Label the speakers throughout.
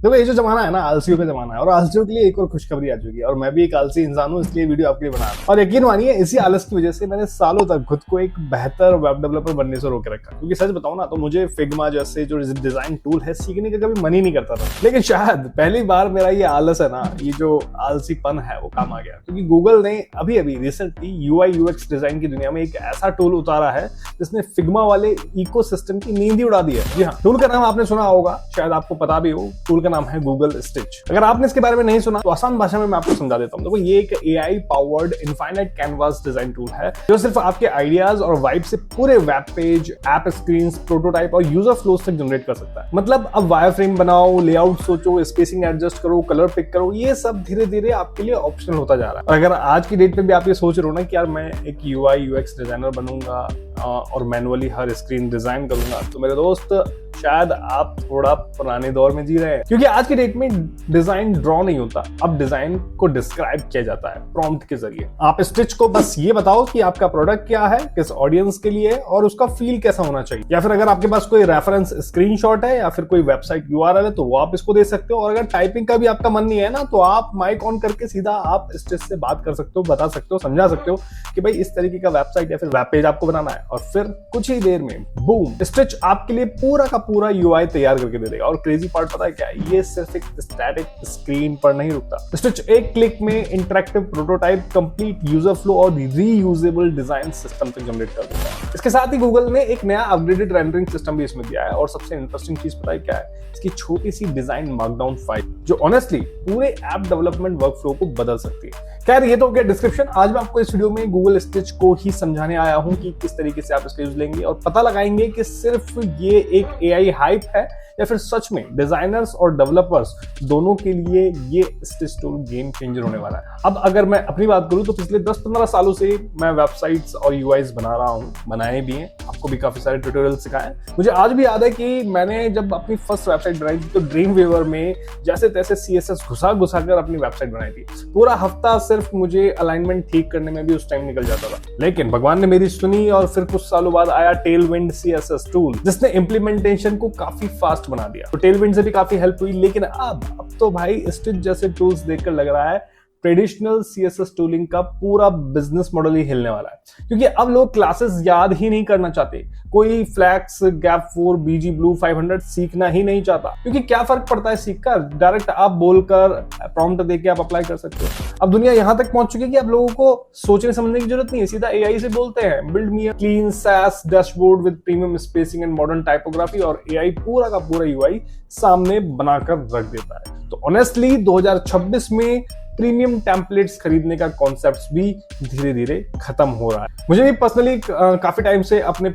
Speaker 1: देखो ये जो जमाना है ना, आलसियों का जमाना है, और आलसियों के लिए एक और खुशखबरी आ चुकी है। और मैं भी एक आलसी इंसान हूँ, इसलिए वीडियो आपके लिए बना रहा हूँ। और यकीन मानिए, इसी आलस की वजह से मैंने सालों तक खुद को एक बेहतर वेब डेवलपर बनने से रोके रखा। क्योंकि सच बताऊं ना, तो मुझे फिग्मा जैसे जो डिजाइन टूल है सीखने का कभी मन ही नहीं करता था। लेकिन शायद पहली बार मेरा ये आलस है ना, ये जो आलसीपन है वो काम आ गया। क्योंकि गूगल ने अभी अभी रिसेंटली यूआई यूएक्स डिजाइन की दुनिया में एक ऐसा टूल उतारा है जिसने फिग्मा वाले इकोसिस्टम की नींद ही उड़ा दी है। जी हाँ, टूल का नाम आपने सुना होगा, शायद आपको पता भी हो। टूल का नाम है गूगल स्टिच। अगर आपने इसके बारे में नहीं सुना तो आसान भाषा में मैं आपको समझा देता हूँ। देखो, ये एक AI powered infinite canvas design tool है जो सिर्फ आपके आइडियाज और वाइब से पूरे web page, app screen, prototype और यूजर फ्लोज तक जनरेट कर सकता है। मतलब अब वायर फ्रेम बनाओ, लेआउट सोचो, स्पेसिंग एडजस्ट करो, कलर पिक करो, ये सब धीरे धीरे आपके लिए ऑप्शनल होता जा रहा है। और अगर आज की डेट में भी आप ये सोच रहे हो ना कि यार मैं एक यूआई यूएक्स डिजाइनर बनूंगा और मैनुअली हर स्क्रीन डिजाइन करूंगा, तो मेरे दोस्त शायद आप थोड़ा पुराने दौर में जी रहे हैं। क्योंकि आज की डेट में डिजाइन ड्रॉ नहीं होता, अब डिजाइन को डिस्क्राइब किया जाता है प्रॉम्प्ट के जरिए। आप स्टिच को बस ये बताओ कि आपका प्रोडक्ट क्या है, किस ऑडियंस के लिए है और उसका फील कैसा होना चाहिए। या फिर अगर आपके पास कोई रेफरेंस स्क्रीनशॉट है या फिर कोई वेबसाइट यूआरएल है तो वो आप इसको दे सकते हो। और अगर टाइपिंग का भी आपका मन नहीं है ना, तो आप माइक ऑन करके सीधा आप स्टिच से बात कर सकते हो, बता सकते हो, समझा सकते हो कि भाई इस तरीके का वेबसाइट या फिर वेब पेज आपको बनाना है। और फिर कुछ ही देर में बूम, स्टिच आपके लिए पूरा का पूरा यूआई तैयार करके दे देगा। और क्रेजी पार्ट पता है क्या है? ये सिर्फ एक स्टैटिक स्क्रीन पर नहीं रुकता। स्टिच एक क्लिक में interactive prototype, complete user flow और रीयूजेबल डिजाइन सिस्टम तक जनरेट कर देता है। इसके साथ ही गूगल ने एक नया अपग्रेडेड रेंडरिंग सिस्टम भी इसमें दिया है। और सबसे इंटरेस्टिंग चीज पता है क्या है? इसकी छोटी सी डिजाइन मार्कडाउन फाइल जो ऑनेस्टली पूरे ऐप डेवलपमेंट वर्कफ्लो को बदल सकती है। खैर, ये तो हो गया डिस्क्रिप्शन। आज मैं आपको इस वीडियो में गूगल स्टिच को ही समझाने आया हूं कि किस तरीके से आप इसका यूज लेंगे और पता लगाएंगे कि सिर्फ ये एक एआई हाइप है या फिर सच में डिजाइनर्स और डेवलपर्स दोनों के लिए ये स्टिच टूल गेम चेंजर होने वाला है। अब अगर मैं अपनी बात करूं तो पिछले 10-15 सालों से मैं वेबसाइट्स और यूआईज बना रहा हूं, बनाए भी हैं, आपको भी काफी सारे ट्यूटोरियल सिखाए। मुझे आज भी याद है कि मैंने जब अपनी फर्स्ट वेबसाइट बनाई थी तो ड्रीम वेवर में जैसे तैसे सीएसएस घुसा कर अपनी वेबसाइट बनाई थी। पूरा हफ्ता सिर्फ मुझे अलाइनमेंट ठीक करने में भी उस टाइम निकल जाता था। लेकिन भगवान ने मेरी सुनी और फिर कुछ सालों बाद आया टेलविंड सीएसएस टूल, जिसने इंप्लीमेंटेशन को काफी फास्ट बना दिया। तो टेलविंड से भी काफी हेल्प हुई। लेकिन अब तो भाई स्टिच जैसे टूल्स देखकर लग रहा है ट्रेडिशनल सीएसएस टूलिंग का पूरा बिजनेस मॉडल ही हिलने वाला है। क्योंकि अब लोग क्लासेस याद ही नहीं करना चाहते, कोई फ्लैक्स, गैप 4, बीजी ब्लू 500 सीखना ही नहीं चाहता। क्योंकि क्या फर्क पड़ता है सीखकर? डायरेक्ट आप बोलकर प्रॉम्प्ट देके आप अप्लाई कर सकते हो। अब दुनिया यहां तक पहुंच चुकी है कि अब लोगों को सोचने समझने की जरूरत नहीं है, सीधा एआई से बोलते हैं build me a clean SaaS dashboard with premium spacing and modern typography, और एआई पूरा का पूरा यूआई सामने बनाकर रख देता है। तो ऑनेस्टली 2026 में प्रीमियम टेम्पलेट्स खरीदने का कॉन्सेप्ट भी धीरे धीरे खत्म हो रहा है। मुझे भी पर्सनली काफी टाइम से अपने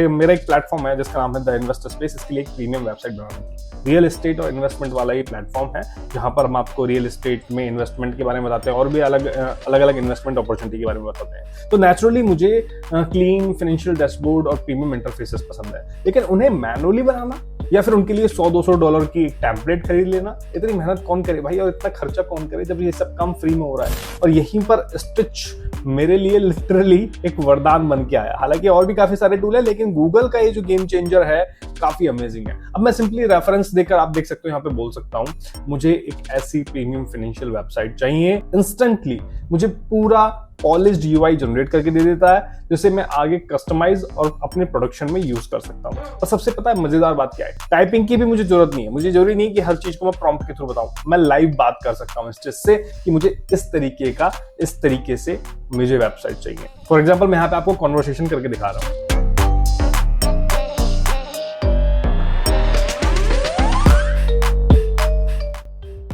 Speaker 1: मेरा एक प्लेटफॉर्म है जिसका नाम है द इन्वेस्टर स्पेस। इसके लिए एक प्रीमियम वेबसाइट बनानी है। रियल एस्टेट और इन्वेस्टमेंट वाला ये प्लेटफॉर्म है जहां पर हम आपको रियल एस्टेट में इन्वेस्टमेंट के बारे में बताते हैं और भी अलग अलग इन्वेस्टमेंट अपॉर्चुनिटी के बारे में बताते हैं। तो नेचुरली मुझे क्लीन फाइनेंशियल डैशबोर्ड और प्रीमियम इंटरफेसेस पसंद है। लेकिन उन्हें मैनुअली बनाना या फिर उनके लिए $100-200 की टेम्पलेट खरीद लेना, इतनी मेहनत कौन करे भाई, और इतना खर्चा कौन करे जब ये सब काम फ्री में हो रहा है। और यहीं पर स्टिच मेरे लिए लिटरली एक वरदान बन के आया। हालांकि और भी काफी सारे टूल है, लेकिन गूगल का ये जो गेम चेंजर है काफी अमेजिंग है। अब मैं सिंपली रेफरेंस देकर आप देख सकते हो यहाँ पे बोल सकता हूँ मुझे एक ऐसी प्रीमियम फाइनेंशियल वेबसाइट चाहिए। इंस्टेंटली मुझे पूरा पॉलिश्ड यूआई जनरेट करके दे देता है, जिसे मैं आगे कस्टमाइज और अपने प्रोडक्शन में यूज कर सकता हूँ। और सबसे पता है मजेदार बात क्या है? टाइपिंग की भी मुझे जरूरत नहीं है। मुझे जरूरी नहीं कि हर चीज को मैं प्रॉम्प्ट के थ्रू बताऊं। मैं लाइव बात कर सकता हूँ स्टिच से कि मुझे इस तरीके से मुझे वेबसाइट चाहिए। फॉर एग्जाम्पल मैं यहाँ पे आपको कॉन्वर्सेशन करके दिखा रहा हूँ।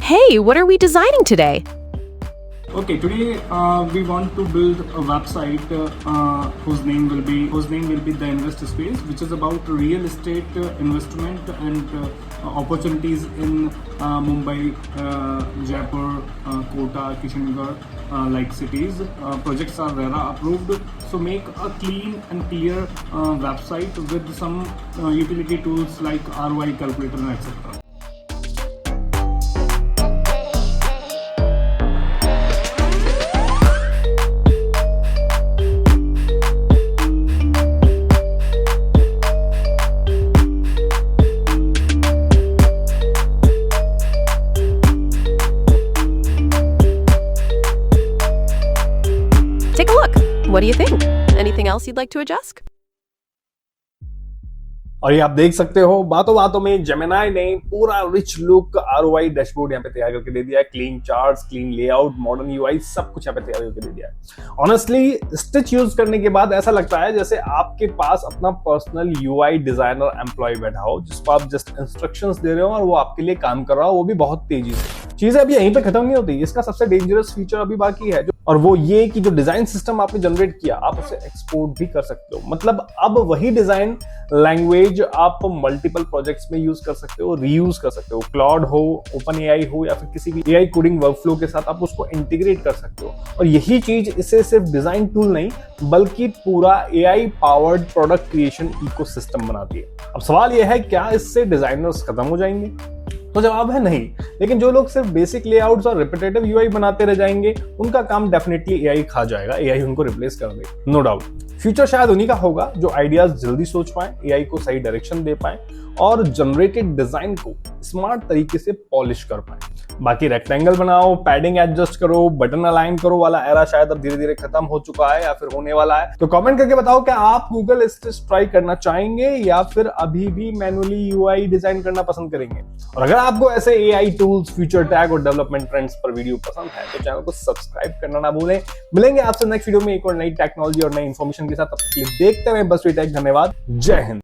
Speaker 2: Hey, what are we designing today?
Speaker 3: Okay, today we want to build a website whose name will be the Investor Space, which is about real estate investment and opportunities in Mumbai, Jaipur, Kota, Kishangarh, like cities. Projects are RERA approved, so make a clean and clear website with some utility tools like ROI calculator and etc.
Speaker 2: What do you think? Anything else you'd like to adjust?
Speaker 1: और ये आप देख सकते हो बातों बातों में Gemini ने पूरा रिच लुक आरओआई डैशबोर्ड यहाँ पे तैयार करके दे दिया है। Clean charts, clean layout, modern UI सब कुछ यहाँ पे तैयार करके दे दिया है। ऑनेस्टली स्टिच यूज करने के बाद ऐसा लगता है जैसे आपके पास अपना पर्सनल यूआई डिजाइनर एम्प्लॉय बैठा हो जिसको आप जस्ट इंस्ट्रक्शंस दे रहे हो और वो आपके लिए काम कर रहा हो, वो भी बहुत तेजी से। चीजें अभी यहीं पे खत्म नहीं होती, इसका सबसे डेंजरस फीचर अभी बाकी है और वो ये कि जो डिजाइन सिस्टम आपने जनरेट किया आप उसे एक्सपोर्ट भी कर सकते हो। मतलब अब वही डिजाइन लैंग्वेज आप मल्टीपल प्रोजेक्ट्स में यूज कर सकते हो, रीयूज कर सकते हो। क्लाउड हो, ओपन एआई हो या फिर किसी भी एआई कोडिंग वर्कफ्लो के साथ आप उसको इंटीग्रेट कर सकते हो। और यही चीज इसे सिर्फ डिजाइन टूल नहीं बल्कि पूरा AI powered product creation ecosystem बनाती है। अब सवाल यह है क्या इससे डिजाइनर्स खत्म हो जाएंगे? तो जवाब है नहीं, लेकिन जो लोग सिर्फ बेसिक लेआउट्स और रिपीटेटिव यूआई बनाते रह जाएंगे उनका काम डेफिनेटली एआई खा जाएगा, एआई उनको रिप्लेस कर देगा, नो डाउट। फ्यूचर शायद उन्हीं का होगा जो आइडियाज जल्दी सोच पाए, एआई को सही डायरेक्शन दे पाए और जनरेटेड डिजाइन को स्मार्ट तरीके से पॉलिश कर पाए। बाकी रेक्टेंगल बनाओ, पैडिंग एडजस्ट करो, बटन अलाइन करो वाला एरा शायद अब धीरे धीरे खत्म हो चुका है या फिर होने वाला है। तो कमेंट करके बताओ क्या आप गूगल असिस्ट ट्राई करना चाहेंगे या फिर अभी भी मैनुअली यूआई डिजाइन करना पसंद करेंगे। और अगर आपको ऐसे एआई टूल्स, फ्यूचर टैग और डेवलपमेंट ट्रेंड्स पर वीडियो पसंद है तो चैनल को सब्सक्राइब करना ना भूलें। मिलेंगे आपसे नेक्स्ट वीडियो में एक और नई टेक्नोलॉजी और नई इंफॉर्मेशन के साथ। तब तक के लिए देखते रहे बस टेक। धन्यवाद, जय हिंद।